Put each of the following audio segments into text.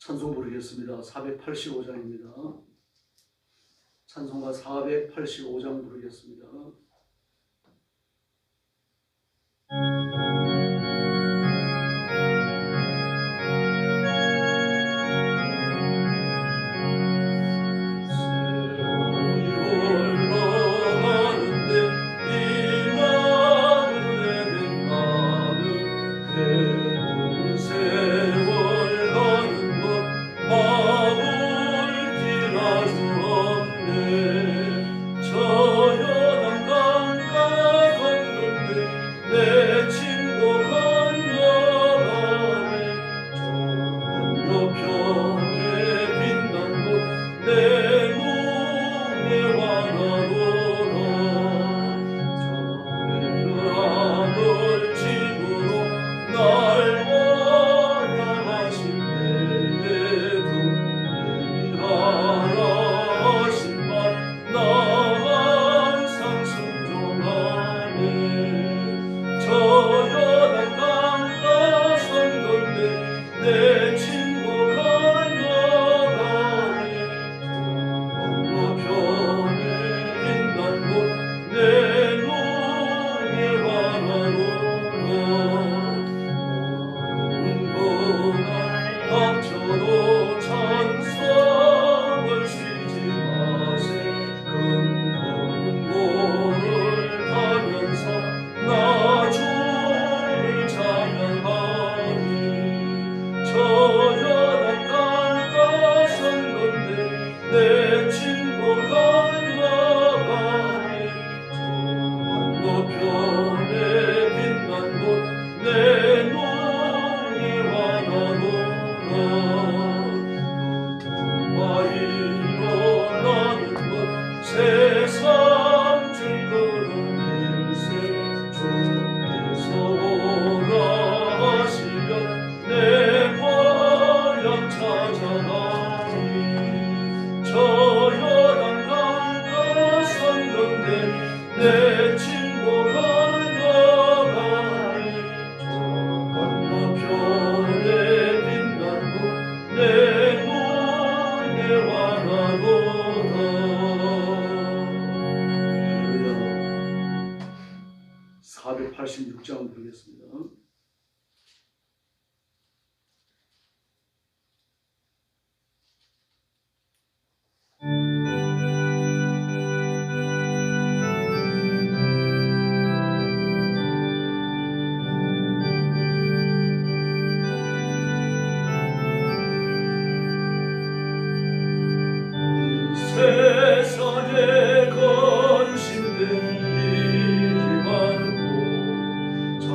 찬송 부르겠습니다. 485장입니다. 찬송가 485장 부르겠습니다. 할렐루야. 486장 부르겠습니다. 세상에 거루신 데 일이 많고 참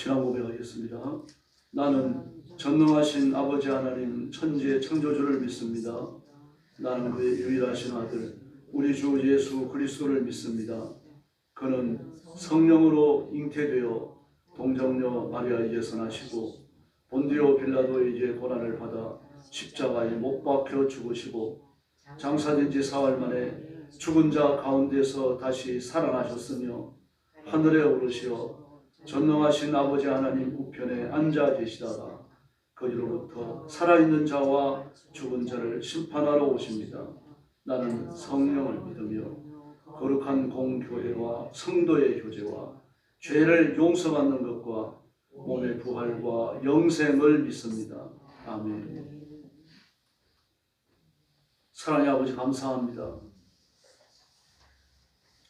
신앙 고백하겠습니다. 나는 전능하신 아버지 하나님 천지의 창조주를 믿습니다. 나는 그의 유일하신 아들 우리 주 예수 그리스도를 믿습니다. 그는 성령으로 잉태되어 동정녀 마리아에게서 나시고 본디오 빌라도에게 고난을 받아 십자가에 못 박혀 죽으시고 장사된 지 사흘 만에 죽은 자 가운데서 다시 살아나셨으며 하늘에 오르시어 전능하신 아버지 하나님 우편에 앉아 계시다가 거기로부터 살아있는 자와 죽은 자를 심판하러 오십니다. 나는 성령을 믿으며 거룩한 공교회와 성도의 교제와 죄를 용서받는 것과 몸의 부활과 영생을 믿습니다. 아멘. 사랑의 아버지 감사합니다.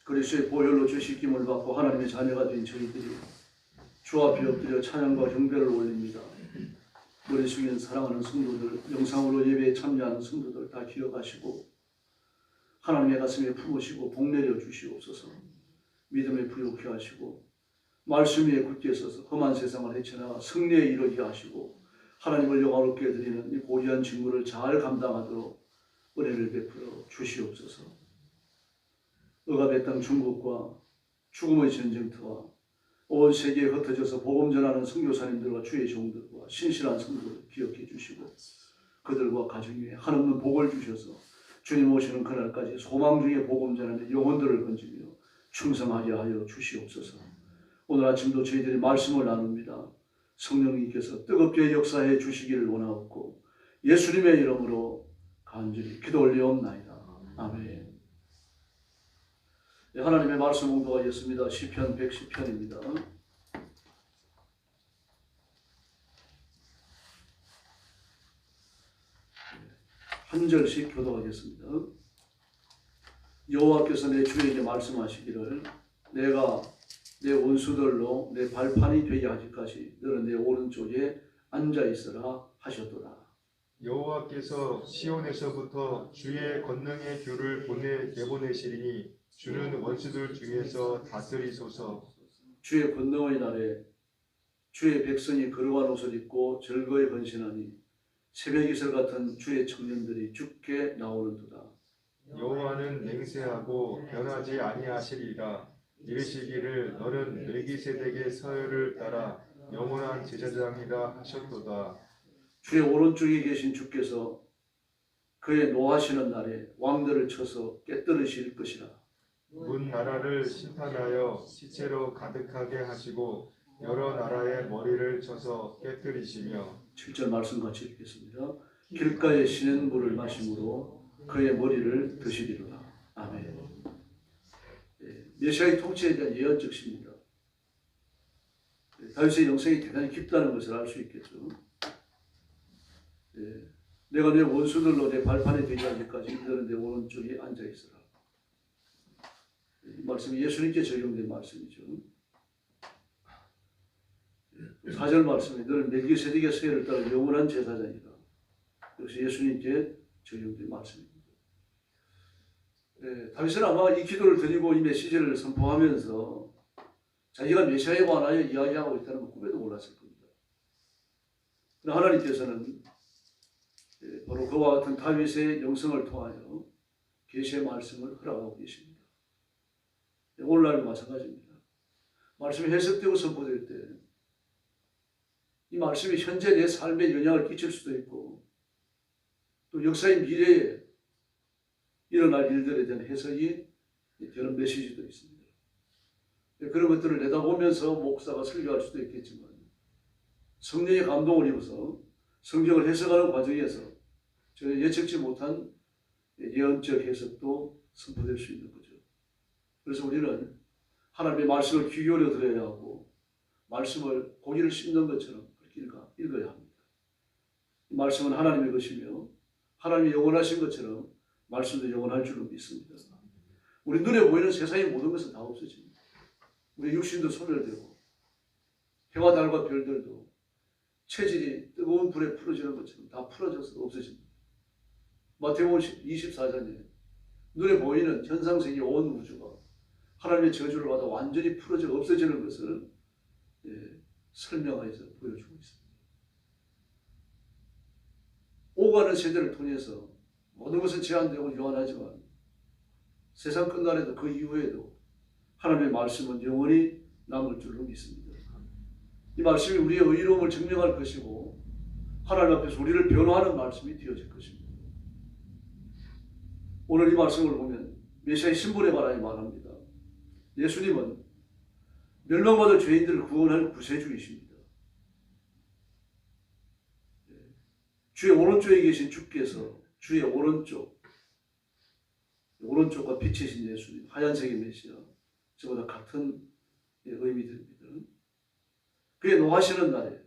그리스도의 보혈로 주시김을 받고 하나님의 자녀가 된 저희들이 주 앞에 엎드려 찬양과 경배를 올립니다. 머리 숙이는 사랑하는 성도들, 영상으로 예배에 참여하는 성도들 다 기억하시고 하나님의 가슴에 품으시고 복내려 주시옵소서. 믿음에 부욕케 하시고 말씀 위에 굳게 서서 험한 세상을 헤쳐나가 승리에 이르게 하시고 하나님을 영화롭게 드리는 이 고귀한 직무를 잘 감당하도록 은혜를 베풀어 주시옵소서. 억압의 땅 중국과 죽음의 전쟁터와 온 세계에 흩어져서 복음 전하는 선교사님들과 주의 종들과 신실한 성도를 기억해 주시고 그들과 가정 위에 한없는 복을 주셔서 주님 오시는 그날까지 소망 중에 복음 전하는 영혼들을 건지며 충성하게 하여 주시옵소서. 오늘 아침도 저희들이 말씀을 나눕니다. 성령님께서 뜨겁게 역사해 주시기를 원하옵고 예수님의 이름으로 간절히 기도 올리옵나이다. 아멘. 네, 하나님의 말씀 공독하겠습니다. 시편 110편입니다. 한 절씩 교독하겠습니다. 여호와께서 내 주에게 말씀하시기를 내가 내 원수들로 내 발판이 되게 하기까지 너는 내 오른쪽에 앉아있으라 하셨도다. 여호와께서 시온에서부터 주의 권능의 규를 내보내시리니 주는 원수들 중에서 다스리소서. 주의 권능의 날에 주의 백성이 거룩한 옷을 입고 절거에 번신하니 새벽이슬 같은 주의 청년들이 죽게 나오는도다. 여호와는 맹세하고 변하지 아니하시리라. 이르시기를 너는 멜기세덱의 서열을 따라 영원한 제사장이라 하셨도다. 주의 오른쪽에 계신 주께서 그의 노하시는 날에 왕들을 쳐서 깨뜨리실 것이라. 문 나라를 심판하여 시체로 가득하게 하시고 여러 나라의 머리를 쳐서 깨뜨리시며. 7절 말씀 같이 읽겠습니다. 길가에 쉬는 물을 마심으로 그의 머리를 드시리로다. 아멘. 메시아의 통치에 대한 예언적 시입니다. 다윗의 영성이 대단히 깊다는 것을 알 수 있겠죠. 내가 내 원수들로 내 발판이 되기 하기까지 너는 내 오른쪽에 앉아있으라. 이 말씀이 예수님께 적용된 말씀이죠. 4절 말씀에 너는 멜기세덱의 서열을 따라 영원한 제사장이다. 역시 예수님께 적용된 말씀입니다. 다윗은 아마 이 기도를 드리고 이 메시지를 선포하면서 자기가 메시아에 관하여 이야기하고 있다는 건 꿈에도 몰랐을 겁니다. 그러나 하나님께서는 바로 그와 같은 다윗의 영성을 통하여 계시의 말씀을 허락하고 계십니다. 오늘날도 마찬가지입니다. 말씀이 해석되고 선포될 때 이 말씀이 현재 내 삶에 영향을 끼칠 수도 있고 또 역사의 미래에 일어날 일들에 대한 해석이 되는 메시지도 있습니다. 그런 것들을 내다보면서 목사가 설교할 수도 있겠지만 성령의 감동을 입어서 성경을 해석하는 과정에서 저는 예측지 못한 예언적 해석도 선포될 수 있는 거죠. 그래서 우리는 하나님의 말씀을 귀 기울여 들어야 하고 말씀을 고기를 씹는 것처럼 읽어야 합니다. 이 말씀은 하나님의 것이며 하나님이 영원하신 것처럼 말씀도 영원할 줄로 믿습니다. 우리 눈에 보이는 세상의 모든 것은 다 없어집니다. 우리 육신도 소멸되고 해와 달과 별들도 체질이 뜨거운 불에 풀어지는 것처럼 다 풀어져서 없어집니다. 마태복음 24장에 눈에 보이는 현상세계 온 우주가 하나님의 저주를 받아 완전히 풀어져 없어지는 것을 설명하여서 보여주고 있습니다. 오가는 세대를 통해서 모든 것은 제한되고 유한하지만 세상 끝날에도 그 이후에도 하나님의 말씀은 영원히 남을 줄로 믿습니다. 이 말씀이 우리의 의로움을 증명할 것이고 하나님 앞에서 우리를 변호하는 말씀이 되어질 것입니다. 오늘 이 말씀을 보면 메시아의 신분에 관하여 말합니다. 예수님은 멸망받을 죄인들을 구원할 구세주이십니다. 주의 오른쪽에 계신 주께서 주의 오른쪽과 빛이신 예수님, 하얀색의 메시아, 저보다 같은 의미 됩니다. 그의 노하시는 날에,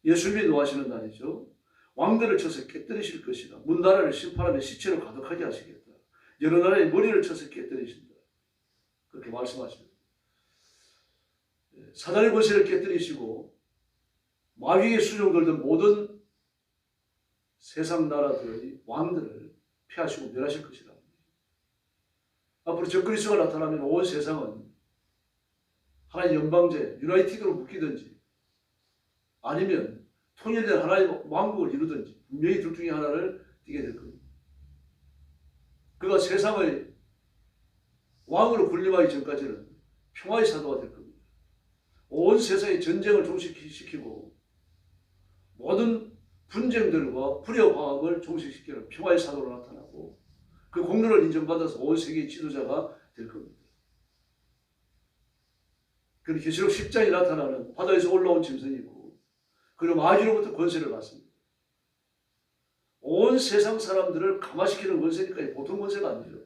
예수님이 노하시는 날이죠. 왕들을 쳐서 깨뜨리실 것이다. 문나라를 심판하며 시체로 가득하게 하시겠다. 여러 나라의 머리를 쳐서 깨뜨리신다. 그렇게 말씀하십니다. 사단의 권세를 깨뜨리시고 마귀의 수종들던 모든 세상 나라들의 왕들을 폐하시고 멸하실 것이다. 앞으로 적그리스도가 나타나면 온 세상은 하나의 연방제, 유나이티드로 묶이든지 아니면 통일된 하나의 왕국을 이루든지 분명히 둘 중에 하나를 띠게 될 겁니다. 그가 세상의 왕으로 군림하기 전까지는 평화의 사도가 될 겁니다. 온 세상의 전쟁을 종식시키고 모든 분쟁들과 불협화음을 종식시키는 평화의 사도로 나타나고 그 공로를 인정받아서 온 세계의 지도자가 될 겁니다. 그리고 계시록 10장에 나타나는 바다에서 올라온 짐승이고 그리고 마귀로부터 권세를 받습니다. 온 세상 사람들을 감화시키는 권세니까 보통 권세가 아니죠.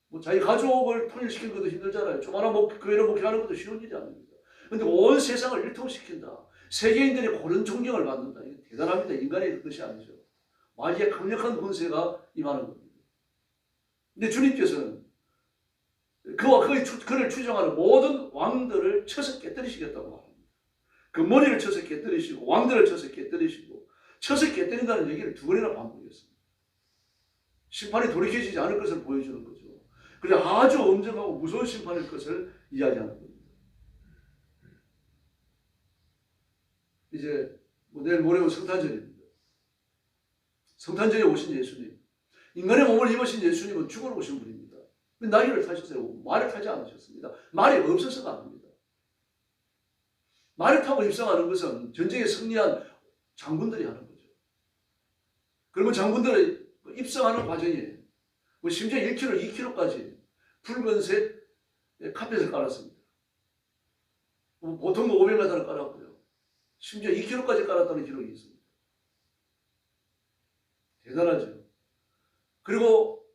뭐 자기 가족을 통일시키는 것도 힘들잖아요. 조그마한 교회를 목회하는 것도 쉬운 일이 아닙니다. 그런데 온 세상을 일통시킨다. 세계인들이 고른 존경을 받는다. 이게 대단합니다. 인간의 뜻이 아니죠. 마귀의 강력한 권세가 임하는 겁니다. 근데 주님께서는 그와 그를 추종하는 모든 왕들을 쳐서 깨뜨리시겠다고 합니다. 그 머리를 쳐서 깨뜨리시고 왕들을 쳐서 깨뜨리시고 쳐서 깨뜨린다는 얘기를 두 번이나 반복했습니다. 심판이 돌이켜지지 않을 것을 보여주는 거죠. 그래 아주 엄정하고 무서운 심판일 것을 이야기하는 겁니다. 이제 내일 모레면 성탄절입니다. 성탄절에 오신 예수님, 인간의 몸을 입으신 예수님은 죽으러 오신 분입니다. 나귀를 타셨어요. 말을 타지 않으셨습니다. 말이 없어서가 아닙니다. 말을 타고 입성하는 것은 전쟁에 승리한 장군들이 하는 거죠. 그리고 장군들의 입성하는 과정에 심지어 1km, 2km까지 붉은색 카펫을 깔았습니다. 보통 500m를 깔았고요. 심지어 2km까지 깔았다는 기록이 있습니다. 대단하죠. 그리고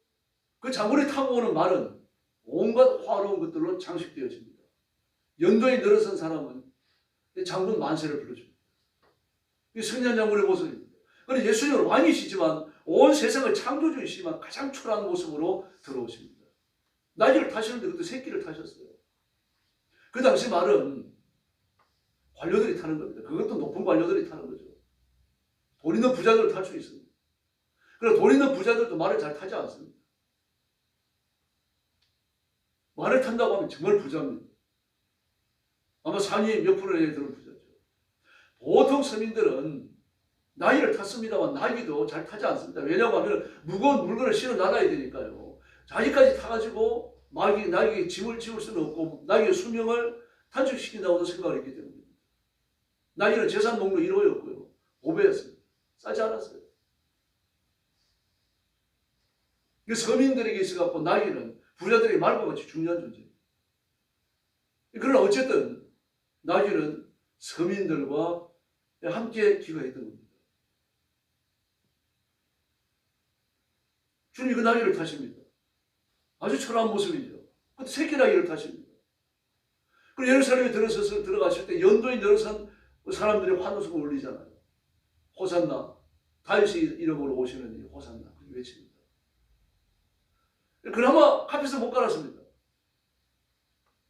그 장군이 타고 오는 말은 온갖 화려한 것들로 장식되어집니다. 연도에 늘어선 사람은 장군 만세를 불러줍니다. 이 승리한 장군의 모습입니다. 그런데 예수님은 왕이시지만 온 세상을 창조주이시지만 가장 초라한 모습으로 들어오십니다. 나귀를 타시는데 그것도 새끼를 타셨어요. 그 당시 말은 관료들이 타는 겁니다. 그것도 높은 관료들이 타는 거죠. 돈 있는 부자들을 탈 수 있습니다. 그러나 돈 있는 부자들도 말을 잘 타지 않습니다. 말을 탄다고 하면 정말 부자입니다. 아마 상위 몇 프로 내에 드는 부자죠. 보통 서민들은 나귀를 탔습니다만 나귀도 잘 타지 않습니다. 왜냐하면 무거운 물건을 실어 나가야 되니까요. 자기까지 타가지고 나귀에 짐을 지울 수는 없고 나귀의 수명을 단축시킨다고 생각을 했기 때문입니다. 나귀는 재산 목록 1호였고요. 5배였습니다. 싸지 않았어요. 서민들에게 있어갖고 나귀는 부자들에게 말과 같이 중요한 존재입니다. 그러나 어쨌든 나귀는 서민들과 함께 기거했던 겁니다. 주님이 그 나귀를 타십니다. 아주 초라한 모습이죠. 그것도 새끼 나귀를 타십니다. 그리고 예루살렘에 들어가실 때 연도에 늘어선 사람들이 환호성을 올리잖아요. 호산나, 다윗의 이름으로 오시는 이 호산나 외칩니다. 그나마 값에서 못 갈았습니다.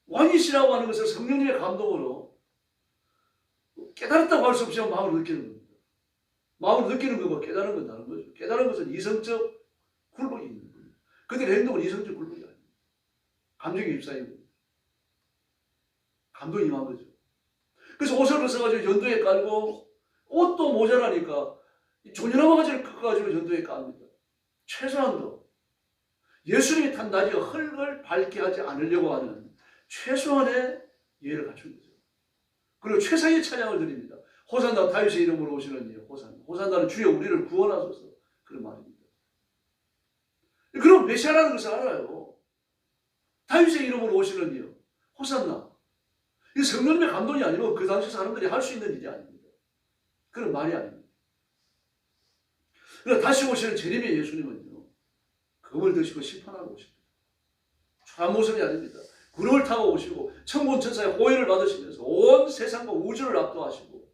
왕이시라고 하는 것을 성령님의 감동으로 깨달았다고 할 수 없지만 마음으로 느끼는 겁니다. 마음으로 느끼는 것과 깨달은 건 다른 거죠. 깨달은 것은 이성적 굴복이 있는 거예요. 그들의 행동은 이성적 굴복이 아닙니다. 감정의 입사인 겁니다. 감동이 임한 거죠. 그래서 옷을 벗어가지고 연도에 깔고 옷도 모자라니까 조연한 바지를 가지고 연도에 깝니다. 최소한도 예수님이 탄 나귀가 흙을 밟게 하지 않으려고 하는 최소한의 예를 갖춘 거죠. 그리고 최상의 찬양을 드립니다. 호산나 다윗의 이름으로 오시는 이 호산나. 호산나는 주여 우리를 구원하소서. 그런 말입니다. 그럼 메시아라는 것을 알아요. 다윗의 이름으로 오시는 이요. 호산나. 이 성령님의 감동이 아니면 그 당시 사람들이 할 수 있는 일이 아닙니다. 그런 말이 아닙니다. 그러나 다시 오시는 재림의 예수님은요. 금을 드시고 심판하러 오십니다. 초라한 모습이 아닙니다. 구름을 타고 오시고 천군 천사의 호의를 받으시면서 온 세상과 우주를 압도하시고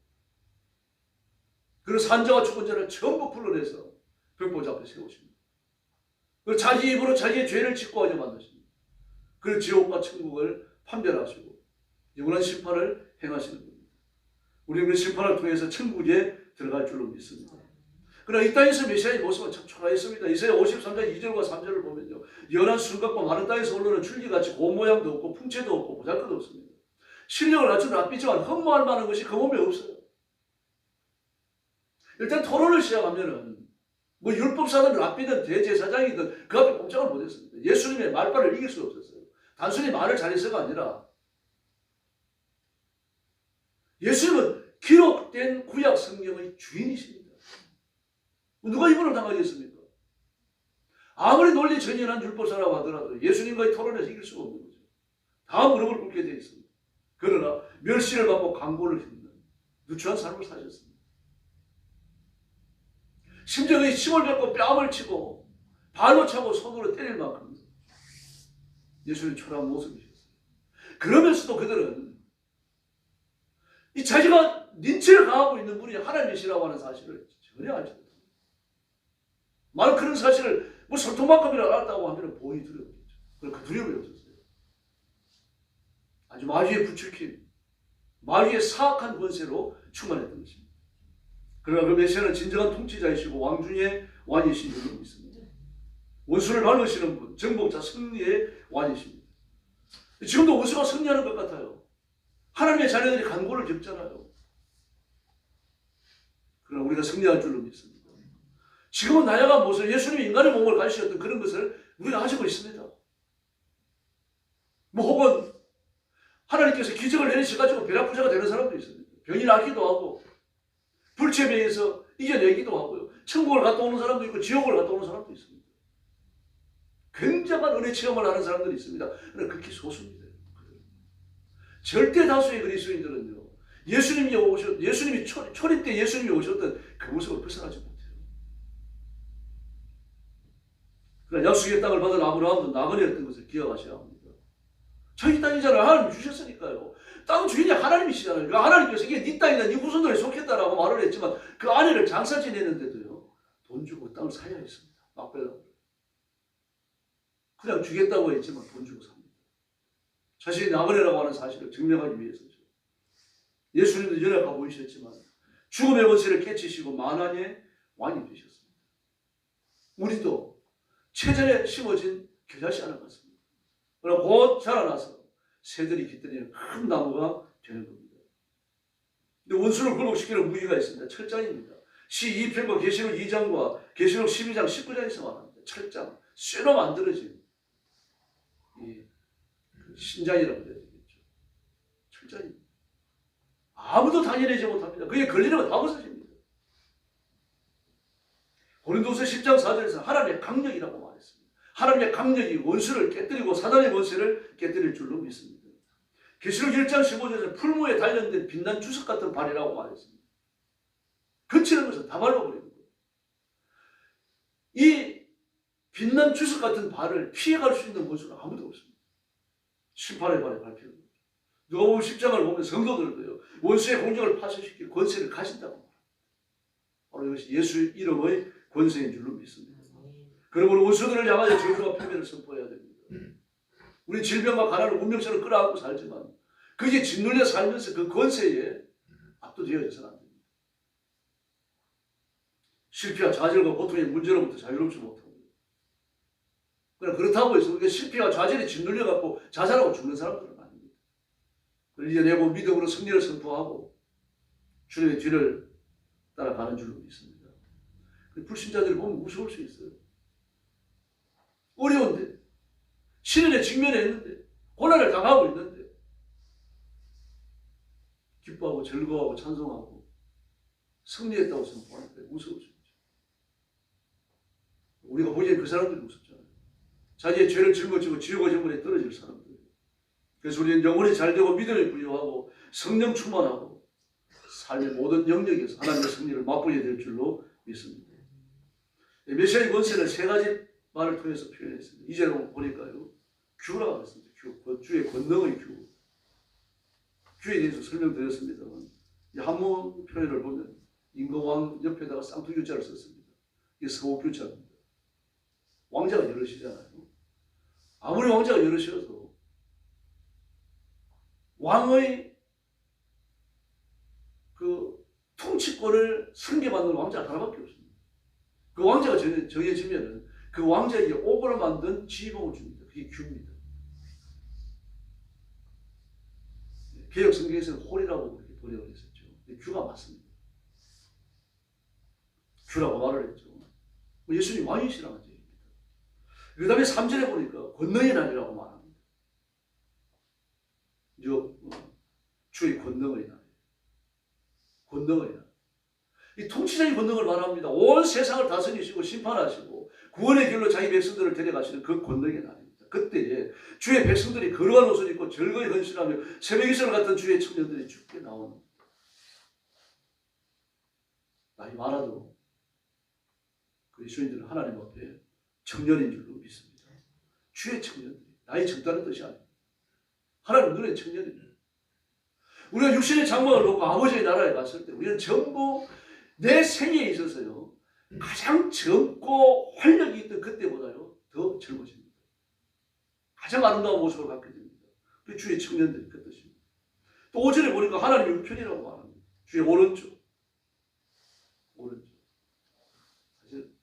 그리고 산자와 죽은 자를 전부 불러내서 벽보좌 앞에 세우십니다. 그리고 자기 입으로 자기의 죄를 짓고하게 만드십니다. 그리고 지옥과 천국을 판별하시고 영원한 심판을 행하시는 겁니다. 우리는 그 심판을 통해서 천국에 들어갈 줄로 믿습니다. 그러나 이 땅에서 메시아의 모습은 참 초라했습니다. 이사야 53장 2절과 3절을 보면요. 연한 순각과 마른 땅에서 올라오는 줄기같이 고운 모양도 없고 풍채도 없고 보잘것도 없습니다. 실력을 갖춘 랍비지만 흠모할 만한 것이 그 몸에 없어요. 일단 토론을 시작하면은 뭐 율법사든 랍비든 대제사장이든 그 앞에 꼼짝을 못했습니다. 예수님의 말발을 이길 수가 없었어요. 단순히 말을 잘해서가 아니라 예수님은 기록된 구약 성경의 주인이십니다. 누가 이분을 당하겠습니까? 아무리 논리 전연한 율법사라고 하더라도 예수님과의 토론에서 이길 수가 없는 거죠. 다 무릎을 꿇게 되어 있습니다. 그러나 멸시를 받고 강고를 힘든 누추한 삶을 사셨습니다. 심지어 이 침을 뱉고 뺨을 치고 발로 차고 손으로 때릴 만큼 예수님 초라한 모습이셨어요. 그러면서도 그들은 이 자기가 닌체를 강하고 있는 분이 하나님이시라고 하는 사실을 전혀 알지 못합니다. 만약 그런 사실을 뭐 설통만큼이라도 알았다고 하면 보이 두려웠겠죠. 그럼 그 두려움이 없었어요. 아주 마귀의 부추김, 마귀의 사악한 권세로 충만했던 것입니다. 그러나 그 메시아는 진정한 통치자이시고 왕 중의 왕이신 줄로 믿습니다. 원수를 밟으시는 분, 정복자 승리의 왕이십니다. 지금도 원수가 승리하는 것 같아요. 하나님의 자녀들이 간고를 겪잖아요. 그러나 우리가 승리할 줄로 믿습니다. 지금은 나야가 무엇을 예수님이 인간의 몸을 가지셨던 그런 것을 우리가 가지고 있습니다. 뭐 혹은 하나님께서 기적을 내리셔가지고 벼락부자가 되는 사람도 있습니다. 병이 낫기도 하고 불체병에서 이겨내기도 하고요. 천국을 갔다 오는 사람도 있고 지옥을 갔다 오는 사람도 있습니다. 굉장한 은혜 체험을 하는 사람들이 있습니다. 그러나 극히 소수입니다. 절대 다수의 그리스도인들은요. 예수님이 초림 때 예수님이 오셨던 그 모습을 벗어나지 못해요. 그러나 약속의 땅을 받은 아브라함도 나그네였던 것을 기억하셔야 합니다. 자기 땅이잖아요. 하나님 주셨으니까요. 땅 주인이 하나님이시잖아요. 그러니까 하나님께서 이게 네 땅이다, 네 후손들에 속했다라고 말을 했지만 그 아내를 장사 지내는데도요. 돈 주고 땅을 사야 했습니다. 막배라고. 그냥 주겠다고 했지만 돈 주고 삽니다. 자신이 나그네라고 하는 사실을 증명하기 위해서죠. 예수님도 연약하 보이셨지만 죽음의 권세를 깨치시고 만왕의 왕이 되셨습니다. 우리도 체전에 심어진 겨자씨 하나 같습니다. 그러나 곧 자라나서 새들이 깃들이는 큰 나무가 되는 겁니다. 근데 원수를 굴복시키는 무기가 있습니다. 철장입니다. 시 2편과 계시록 2장과 계시록 12장, 19장에서 말합니다. 철장, 쇠로 만들어진 이 신장이라고 해야 되겠죠. 철장입니다. 아무도 당해내지 못합니다. 그게 걸리는 건 다 벗어집니다. 고린도서 10장 4절에서 하나님의 강력이라고 말했습니다. 하나님의 강력이 원수를 깨뜨리고 사단의 권세를 깨뜨릴 줄로 믿습니다. 계시록 1장 15절에서 풀무에 단련된 빛난 주석 같은 발이라고 말했습니다. 거치는 것은 다 밟아버리는 거예요. 이 빛난 주석 같은 발을 피해갈 수 있는 원수는 아무도 없습니다. 심판의 발에 밟히는 거죠. 누가복음 10장을 보면 성도들도요. 원수의 공격을 파쇄시킬 권세를 가진다고 말합니다. 바로 이것이 예수 이름의 권세인 줄로 믿습니다. 그러므로 원수들을 향하여 저주와 패배를 선포해야 됩니다. 우리 질병과 가난을 운명처럼 끌어안고 살지만 그게 짓눌려 살면서 그 권세에 압도되어져서는 안 됩니다. 실패와 좌절과 고통의 문제로부터 자유롭지 못합니다. 그러나 그렇다고 해서 우리가 실패와 좌절에 짓눌려 갖고 자살하고 죽는 사람들은 아닙니다. 이겨내고 믿음으로 승리를 선포하고 주님의 뒤를 따라가는 줄로 믿습니다. 불신자들이 보면 무서울 수 있어요. 어려운데, 시련에 직면해 있는데, 고난을 당하고 있는데, 기뻐하고 즐거워하고 찬송하고 승리했다고 선포하니까 무서워져. 우리가 보기엔 그 사람들이 무섭잖아요. 자기의 죄를 짊어지고 지옥의 정문에 떨어질 사람들. 그래서 우리는 영혼이 잘되고 믿음이 부여하고 성령 충만하고 삶의 모든 영역에서 하나님의 승리를 맛보게 될 줄로 믿습니다. 메시아의 권세는 세 가지 말을 통해서 표현했습니다. 이제는 보니까요, 규라고 했습니다. 규, 주의 권능의 규. 규에 대해서 설명드렸습니다만, 이 한문 표현을 보면 임금왕 옆에다가 쌍투교자를 썼습니다. 이게 서옥교자입니다. 왕자가 여럿이잖아요. 아무리 왕자가 여럿이어도 왕의 그 통치권을 승계받는 왕자가 하나밖에 없습니다. 그 왕자가 정해지면은 그 왕자에게 옥으로 만든 지휘봉을 줍니다. 그게 규입니다. 개혁 성경에서는 홀이라고 그렇게 번역을 했었죠. 규가 맞습니다. 규라고 말을 했죠. 예수님 왕이시라는 얘기입니다. 그 다음에 3절에 보니까 권능의 날이라고 말합니다. 주의 권능의 날. 권능의 날. 이 통치자의 권능을 말합니다. 온 세상을 다스리시고 심판하시고 구원의 길로 자기 백성들을 데려가시는 그 권능의 날입니다. 그때에 주의 백성들이 거룩한 옷을 입고 즐거이 헌신하며 새벽이슬 같은 주의 청년들이 죽게 나오는, 나이 많아도 그 예수님들은 하나님 앞에 청년인 줄로 믿습니다. 주의 청년들이, 나이 적다는 뜻이 아닙니다. 하나님 눈에 청년입니다. 우리가 육신의 장막을 놓고 아버지의 나라에 갔을 때 우리는 전부 내 생애에 있어서요, 가장 젊고 활력이 있던 그때보다요 더 젊어집니다. 가장 아름다운 모습을 갖게 됩니다. 그 주의 청년들이 그 뜻입니다. 또 5절에 보니까 하나님의 우편이라고 말합니다. 주의 오른쪽. 사실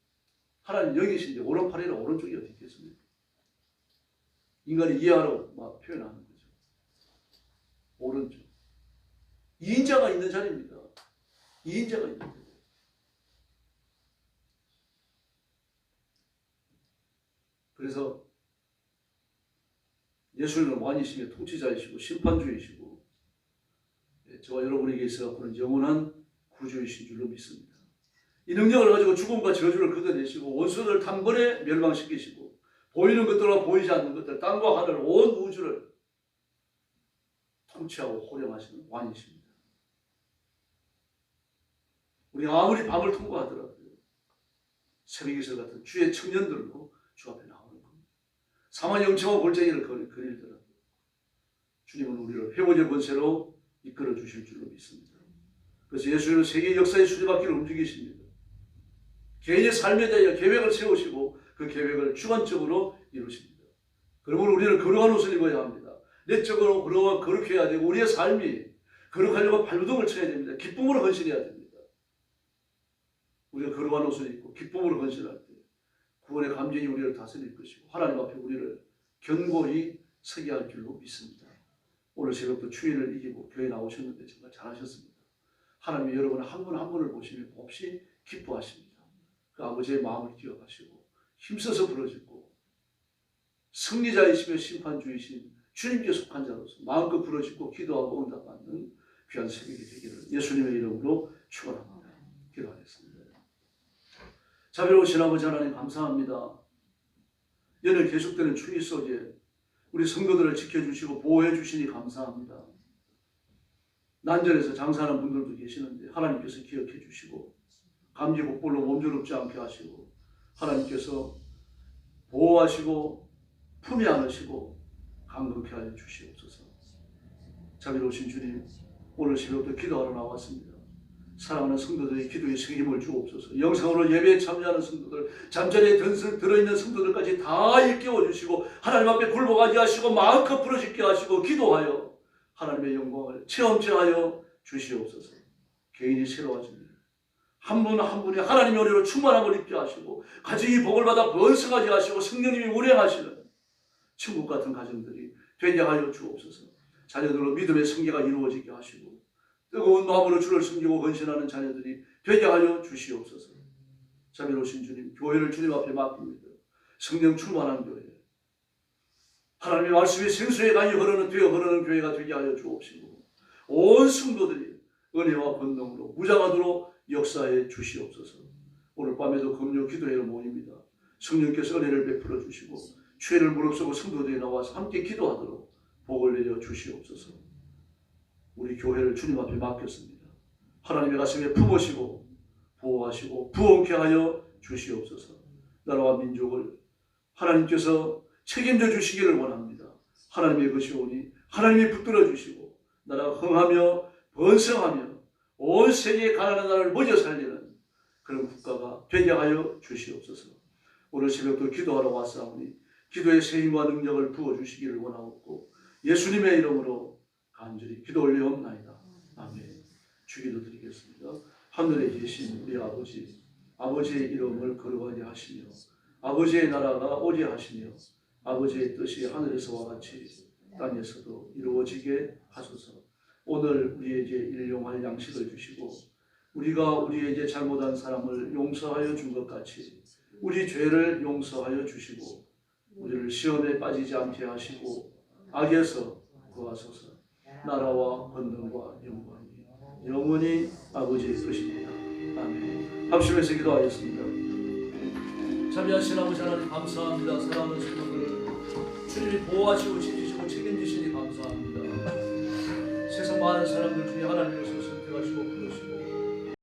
하나님 영이신데 오른팔이나 오른쪽이 어디 있겠습니까? 인간이 이해하라고 막 표현하는 거죠. 오른쪽. 2인자가 있는 자리입니다. 2인자가 있는 자리. 그래서 예수님은 왕이시며 통치자이시고 심판주이시고 저와 여러분에게 있어서는 영원한 구주이신 줄로 믿습니다. 이 능력을 가지고 죽음과 저주를 걷어내시고 원수들을 단번에 멸망시키시고 보이는 것들과 보이지 않는 것들, 땅과 하늘, 온 우주를 통치하고 호령하시는 왕이십니다. 우리가 아무리 밤을 통과하더라도 새벽이슬 같은 주의 청년들로 주 앞에 나오는 겁니다. 사망의 영청한 골짜기를 그리더라도 주님은 우리를 회복의 권세로 이끌어 주실 줄로 믿습니다. 그래서 예수님은 세계 역사의 수레바퀴를 움직이십니다. 개인의 삶에 대하여 계획을 세우시고 그 계획을 주관적으로 이루십니다. 그러므로 우리는 거룩한 옷을 입어야 합니다. 내적으로 거룩해야 되고 우리의 삶이 거룩하려고 발버둥을 쳐야 됩니다. 기쁨으로 헌신해야 됩니다. 우리가 거룩한 옷을 입고 기쁨으로 헌신할 때 구원의 감정이 우리를 다스릴 것이고 하나님 앞에 우리를 견고히 서게 할 줄로 믿습니다. 오늘 새벽도 추위를 이기고 교회 나오셨는데 정말 잘하셨습니다. 하나님이 여러분 한 분 한 분을 보시며 몹시 기뻐하십니다. 그 아버지의 마음을 기억하시고 힘써서 부르짖고 승리자이시며 심판주이신 주님께 속한 자로서 마음껏 부르짖고 기도하고 응답받는 귀한 새벽이 되기를 예수님의 이름으로 축원합니다. 기도하겠습니다. 자비로우신 아버지 하나님 감사합니다. 연일 계속되는 추위 속에 우리 성도들을 지켜주시고 보호해 주시니 감사합니다. 난전에서 장사하는 분들도 계시는데 하나님께서 기억해 주시고 감기 곡벌로 몸조롭지 않게 하시고 하나님께서 보호하시고 품에 안으시고 강건케 하여 주시옵소서. 자비로우신 주님, 오늘 새벽도 기도하러 나왔습니다. 사랑하는 성도들의 기도에 책임을 주옵소서. 영상으로 예배에 참여하는 성도들, 잠자리에 들어있는 성도들까지 다 일깨워 주시고 하나님 앞에 굴복하게 하시고 마음껏 부르짖게 하시고 기도하여 하나님의 영광을 체험하여 주시옵소서. 개인이 새로워집니다. 한 분 한 분이 하나님의 은혜로 충만함을 입게 하시고 가정이 복을 받아 번성하게 하시고 성령님이 운행하시는 천국 같은 가정들이 되게 하여 주옵소서. 자녀들로 믿음의 성계가 이루어지게 하시고 뜨거운 마음으로 주를 섬기고 헌신하는 자녀들이 되게 하여 주시옵소서. 자비로우신 주님, 교회를 주님 앞에 맡깁니다. 성령 충만한 교회, 하나님의 말씀이 생수에 가히 되어 흐르는 교회가 되게 하여 주옵시고 온 성도들이 은혜와 권능으로 무장하도록 역사해 주시옵소서. 오늘 밤에도 금요 기도회를 모입니다. 성령께서 은혜를 베풀어 주시고 죄를 무릅쓰고 성도들이 나와서 함께 기도하도록 복을 내려 주시옵소서. 우리 교회를 주님 앞에 맡겼습니다. 하나님의 가슴에 품으시고 보호하시고 부흥케 하여 주시옵소서. 나라와 민족을 하나님께서 책임져 주시기를 원합니다. 하나님의 것이 오니 하나님이 붙들어 주시고 나라가 흥하며 번성하며 온 세계의 가난한 나라를 먼저 살리는 그런 국가가 되게 하여 주시옵소서. 오늘 새벽도 기도하러 왔사오니 기도의 새 힘과 능력을 부어주시기를 원하옵고 예수님의 이름으로 간절히 기도 올려옵나이다. 아멘. 주기도 드리겠습니다. 하늘에 계신 우리 아버지, 아버지의 이름을 거룩하게 하시며 아버지의 나라가 오게 하시며 아버지의 뜻이 하늘에서와 같이 땅에서도 이루어지게 하소서. 오늘 우리에게 일용할 양식을 주시고 우리가 우리에게 잘못한 사람을 용서하여 준 것 같이 우리 죄를 용서하여 주시고 우리를 시험에 빠지지 않게 하시고 악에서 구하소서. 나라와 권능과 영광이 영원히 아버지의 것입니다. 아멘. 합심해서 기도하겠습니다. 자비하신 아버지 하나님 감사합니다. 사랑하는 성도들 주님이 보호하시고 지키시고 책임지시니 감사합니다. 세상 많은 사람들 중에 하나님께서